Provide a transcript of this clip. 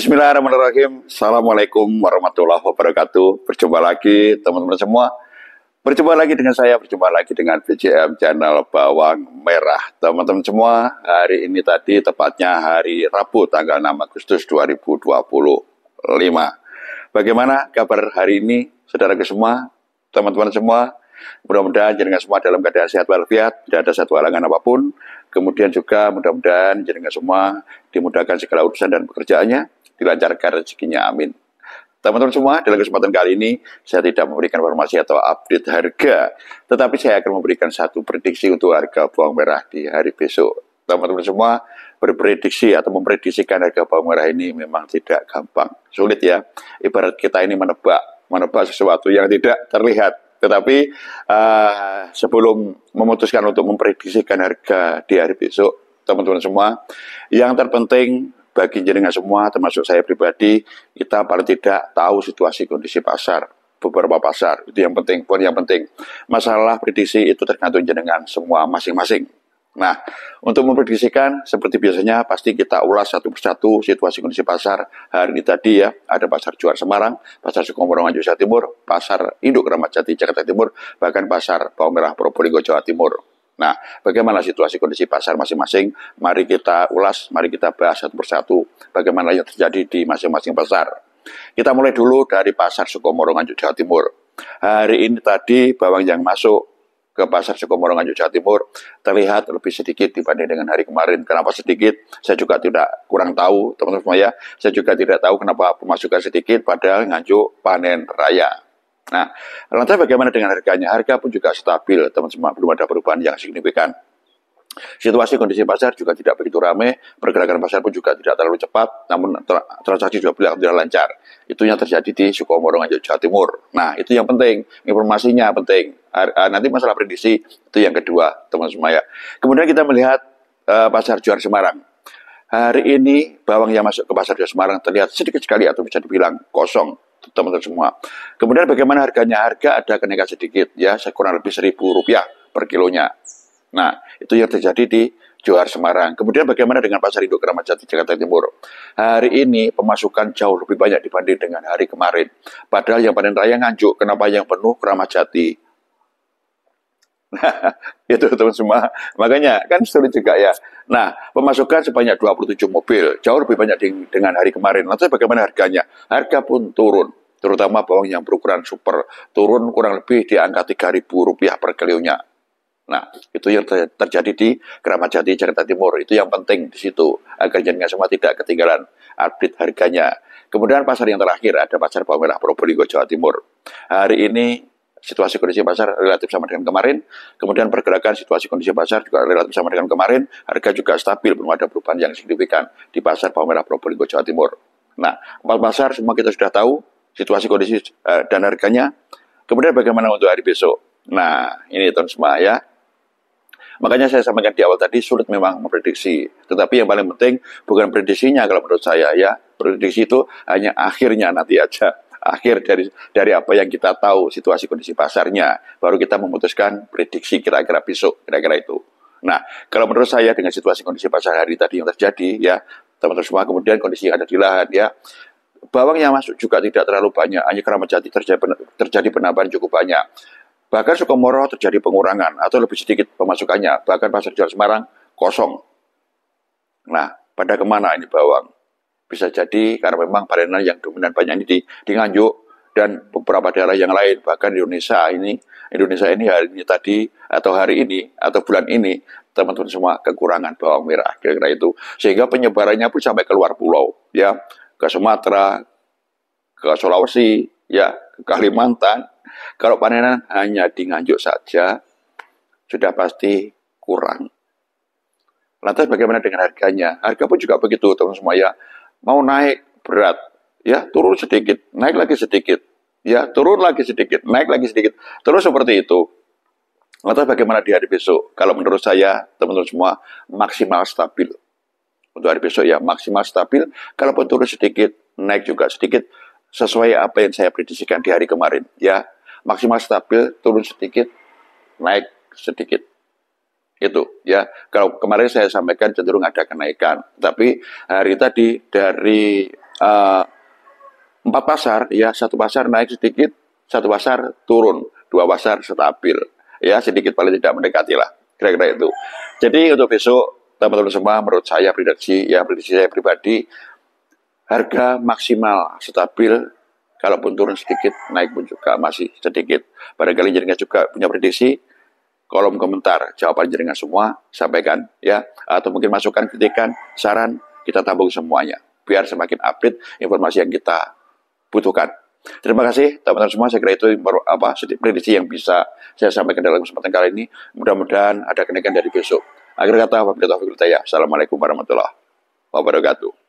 Bismillahirrahmanirrahim. Assalamualaikum warahmatullahi wabarakatuh. Berjumpa lagi teman-teman semua. Berjumpa lagi dengan saya, berjumpa lagi dengan BJM Channel Bawang Merah. Teman-teman semua, hari ini tadi tepatnya hari Rabu tanggal 6 Agustus 2025. Bagaimana kabar hari ini, saudaraku semua, teman-teman semua? Mudah-mudahan jenengan semua dalam keadaan sehat walafiat, tidak ada satu halangan apapun. Kemudian juga mudah-mudahan jenengan semua dimudahkan segala urusan dan pekerjaannya, dilancarkan rezekinya, amin. Teman-teman semua, dalam kesempatan kali ini saya tidak memberikan informasi atau update harga, tetapi saya akan memberikan satu prediksi untuk harga bawang merah di hari besok. Teman-teman semua, berprediksi atau memprediksikan harga bawang merah ini memang tidak gampang, sulit ya. Ibarat kita ini menebak sesuatu yang tidak terlihat. Tetapi sebelum memutuskan untuk memprediksikan harga di hari besok, teman-teman semua, yang terpenting bagi jenengan semua, termasuk saya pribadi, kita paling tidak tahu situasi kondisi pasar, beberapa pasar, itu yang penting. Poin yang penting, masalah prediksi itu tergantung jenengan semua masing-masing. Nah, untuk memprediksikan seperti biasanya pasti kita ulas satu persatu situasi kondisi pasar hari ini tadi ya. Ada pasar Juar Semarang, pasar Sukomoro Nganjuk Jawa Timur, pasar Induk Kramat Jati Jakarta Timur, bahkan pasar Bawang Merah Probolinggo Jawa Timur. Nah, bagaimana situasi kondisi pasar masing-masing? Mari kita ulas, mari kita bahas satu persatu bagaimana yang terjadi di masing-masing pasar. Kita mulai dulu dari pasar Sukomoro Nganjuk Jawa Timur. Hari ini tadi bawang yang masuk ke pasar Sukomoro Nganjuk Jawa Timur terlihat lebih sedikit dibanding dengan hari kemarin. Kenapa sedikit? Saya juga kurang tahu, teman-teman semua ya. Saya juga tidak tahu kenapa pemasukan sedikit padahal Nganjuk panen raya. Nah, lantas bagaimana dengan harganya? Harga pun juga stabil, teman-teman semua, belum ada perubahan yang signifikan. Situasi kondisi pasar juga tidak begitu ramai, pergerakan pasar pun juga tidak terlalu cepat, namun transaksi jual beli tidak lancar. Itu yang terjadi di Sukomoro Nganjuk Jawa Timur. Nah, itu yang penting, informasinya penting. Nanti masalah prediksi itu yang kedua, teman-teman semua ya. Kemudian kita melihat pasar Juar Semarang. Hari ini bawang yang masuk ke pasar Juar Semarang terlihat sedikit sekali atau bisa dibilang kosong, teman-teman semua. Kemudian bagaimana harganya? Harga ada kenaikan sedikit ya, kurang lebih Rp1.000 per kilonya. Nah, itu yang terjadi di Juar Semarang. Kemudian bagaimana dengan pasar Induk Kramat Jati Jakarta Timur? Hari ini pemasukan jauh lebih banyak dibanding dengan hari kemarin. Padahal yang panen raya Nganjuk, kenapa yang penuh Kramat Jati? Itu teman semua. Makanya kan sulit juga ya. Nah, pemasukan sebanyak 27 mobil, jauh lebih banyak dengan hari kemarin. Lantas bagaimana harganya? Harga pun turun, terutama bawang yang berukuran super, turun kurang lebih di angka Rp3.000 per kilonya. Nah, itu yang terjadi di Kramat Jati Jakarta Timur. Itu yang penting di situ, agar jenengan semua tidak ketinggalan update harganya. Kemudian pasar yang terakhir ada pasar Bawang Merah Probolinggo Jawa Timur. Hari ini situasi kondisi pasar relatif sama dengan kemarin. Kemudian pergerakan situasi kondisi pasar juga relatif sama dengan kemarin. Harga juga stabil, belum ada perubahan yang signifikan di pasar Bawang Merah Probolinggo Jawa Timur. Nah, 4 pasar semua kita sudah tahu situasi kondisi dan harganya. Kemudian bagaimana untuk hari besok? Nah, ini teman semua ya. Makanya saya sampaikan di awal tadi, sulit memang memprediksi. Tetapi yang paling penting bukan prediksinya kalau menurut saya ya. Prediksi itu hanya akhirnya nanti aja. Akhir dari apa yang kita tahu situasi kondisi pasarnya. Baru kita memutuskan prediksi kira-kira besok, kira-kira itu. Nah, kalau menurut saya dengan situasi kondisi pasar hari tadi yang terjadi ya, teman-teman semua, kemudian kondisi yang ada di lahan ya, bawang yang masuk juga tidak terlalu banyak. Hanya Kramat Jati terjadi penambahan cukup banyak. Bahkan Sukomoro terjadi pengurangan atau lebih sedikit pemasukannya. Bahkan pasar Juar Semarang kosong. Nah, pada kemana ini bawang? Bisa jadi karena memang panenan yang dominan banyak ini di Nganjuk dan beberapa daerah yang lain. Bahkan Indonesia ini hari ini tadi atau hari ini atau bulan ini, teman-teman semua kekurangan bawang merah. Kira-kira itu. Sehingga penyebarannya pun sampai ke luar pulau. Ya, ke Sumatera, ke Sulawesi, ya, ke Kalimantan. Kalau panenan hanya di Nganjuk saja, sudah pasti kurang. Lantas bagaimana dengan harganya? Harga pun juga begitu, teman-teman semua ya. Mau naik berat, ya turun sedikit, naik lagi sedikit. Ya, turun lagi sedikit, naik lagi sedikit. Terus seperti itu. Lantas bagaimana di hari besok? Kalau menurut saya, teman-teman semua, maksimal stabil. Untuk hari besok ya, maksimal stabil. Kalaupun turun sedikit, naik juga sedikit. Sesuai apa yang saya prediksikan di hari kemarin. Ya, maksimal stabil, turun sedikit, naik sedikit. Itu ya. Kalau kemarin saya sampaikan cenderung ada kenaikan, tapi hari tadi dari eh, 4 pasar, ya, 1 pasar naik sedikit, 1 pasar turun, 2 pasar stabil, ya, sedikit paling tidak mendekati lah, kira-kira itu. Jadi untuk besok teman-teman semua, menurut saya prediksi saya pribadi, harga maksimal stabil, kalaupun turun sedikit, naik pun juga masih sedikit. Barangkali jenengan juga punya prediksi, kolom komentar jawaban jenengan semua sampaikan, ya, atau mungkin masukan, kritikan, saran, kita tabung semuanya biar semakin update informasi yang kita butuhkan. Terima kasih teman-teman semua, saya kira itu prediksi yang bisa saya sampaikan dalam kesempatan kali ini. Mudah-mudahan ada kenaikan dari besok. Akhir kata, wabillahi taufiq wal hidayah. Assalamualaikum warahmatullahi wabarakatuh.